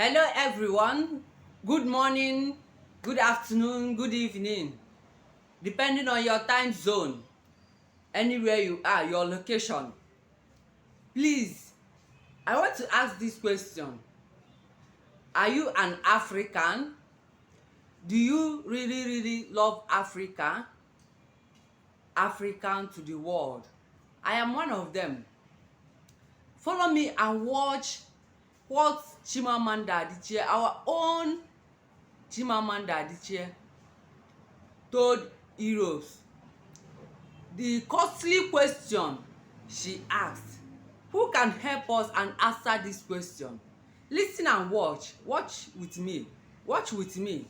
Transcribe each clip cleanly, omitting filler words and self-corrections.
Hello everyone, good morning, good afternoon, good evening, depending on your time zone, anywhere you are, your location. Please, I want to ask this question. Are you an African? Do you really love Africa? African to the world? I am one of them. Follow me and watch what Chimamanda Adichie, our own Chimamanda Adichie, told heroes. The costly question she asked. Who can help us and answer this question? Listen and watch. Watch with me. Watch with me.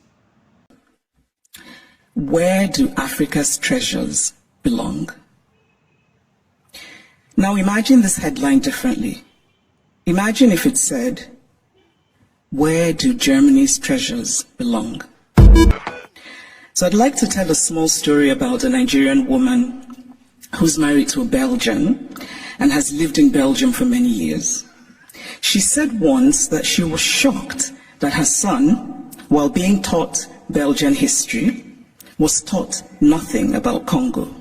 Where do Africa's treasures belong? Now imagine this headline differently. Imagine if it said, where do Germany's treasures belong? So I'd like to tell a small story about a Nigerian woman who's married to a Belgian and has lived in Belgium for many years. She said once that she was shocked that her son, while being taught Belgian history, was taught nothing about Congo.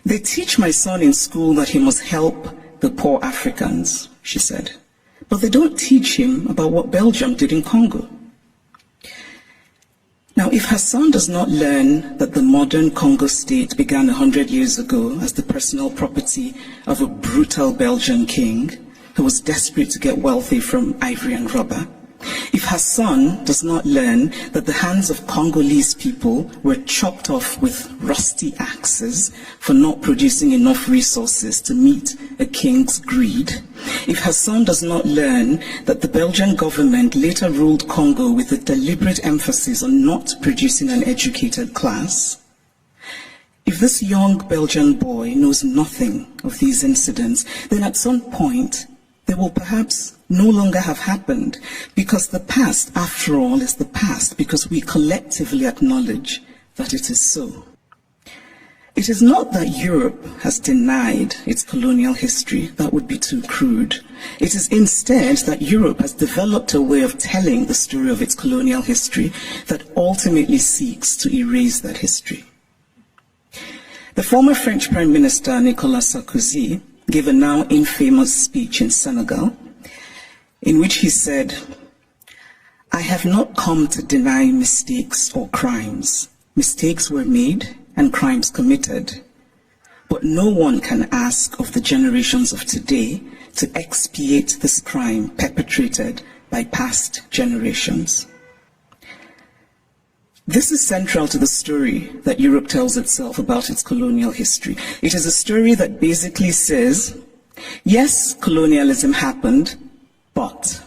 They teach my son in school that he must help the poor Africans, she said, but they don't teach him about what Belgium did in Congo. Now, if her son does not learn that the modern Congo state began 100 years ago as the personal property of a brutal Belgian king who was desperate to get wealthy from ivory and rubber, if her son does not learn that the hands of Congolese people were chopped off with rusty axes for not producing enough resources to meet a king's greed, if her son does not learn that the Belgian government later ruled Congo with a deliberate emphasis on not producing an educated class, if this young Belgian boy knows nothing of these incidents, then at some point they will perhaps no longer have happened, because the past, after all, is the past, because we collectively acknowledge that it is so. It is not that Europe has denied its colonial history. That would be too crude. It is instead that Europe has developed a way of telling the story of its colonial history that ultimately seeks to erase that history. The former French Prime Minister, Nicolas Sarkozy, gave a now infamous speech in Senegal, in which he said, "I have not come to deny mistakes or crimes. Mistakes were made and crimes committed. But no one can ask of the generations of today to expiate this crime perpetrated by past generations." This is central to the story that Europe tells itself about its colonial history. It is a story that basically says, yes, colonialism happened, but.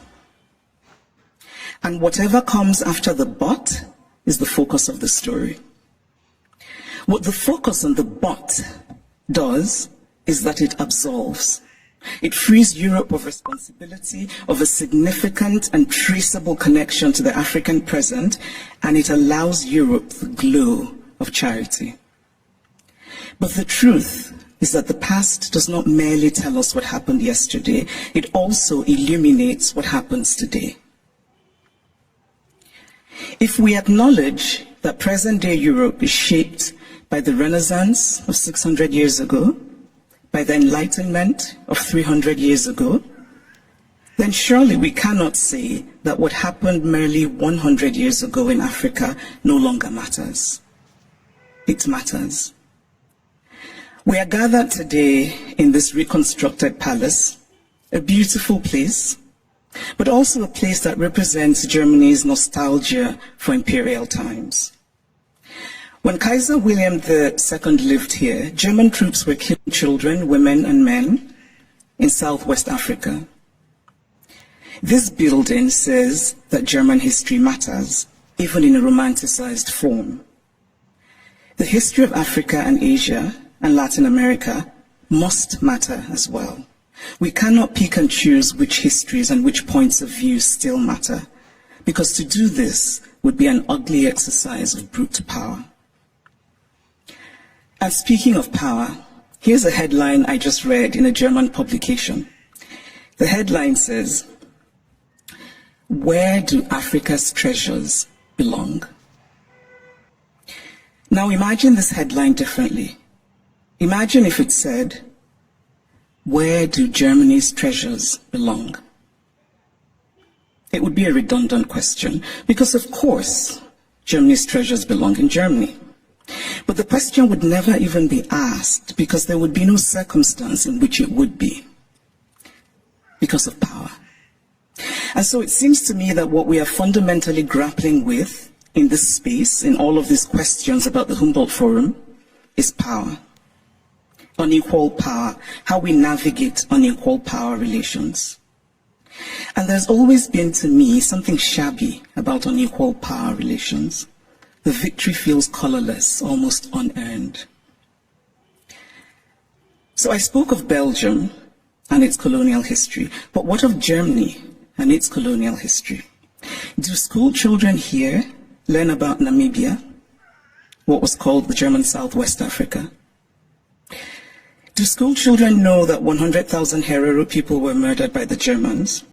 And whatever comes after the but is the focus of the story. What the focus on the but does is that it absolves. It frees Europe of responsibility, of a significant and traceable connection to the African present, and it allows Europe the glow of charity. But the truth is that the past does not merely tell us what happened yesterday, it also illuminates what happens today. If we acknowledge that present-day Europe is shaped by the Renaissance of 600 years ago, by the Enlightenment of 300 years ago, then surely we cannot say that what happened merely 100 years ago in Africa no longer matters. It matters. We are gathered today in this reconstructed palace, a beautiful place, but also a place that represents Germany's nostalgia for imperial times. When Kaiser William II lived here, German troops were killing children, women, and men in Southwest Africa. This building says that German history matters, even in a romanticized form. The history of Africa and Asia and Latin America must matter as well. We cannot pick and choose which histories and which points of view still matter, because to do this would be an ugly exercise of brute power. And speaking of power, here's a headline I just read in a German publication. The headline says, where do Africa's treasures belong? Now imagine this headline differently. Imagine if it said, where do Germany's treasures belong? It would be a redundant question, because of course, Germany's treasures belong in Germany. But the question would never even be asked, because there would be no circumstance in which it would be, because of power. And so it seems to me that what we are fundamentally grappling with in this space, in all of these questions about the Humboldt Forum, is power. Unequal power, how we navigate unequal power relations. And there's always been, to me, something shabby about unequal power relations. The victory feels colorless, almost unearned. So I spoke of Belgium and its colonial history, but what of Germany and its colonial history? Do school children here learn about Namibia, what was called the German Southwest Africa? Do school children know that 100,000 Herero people were murdered by the Germans?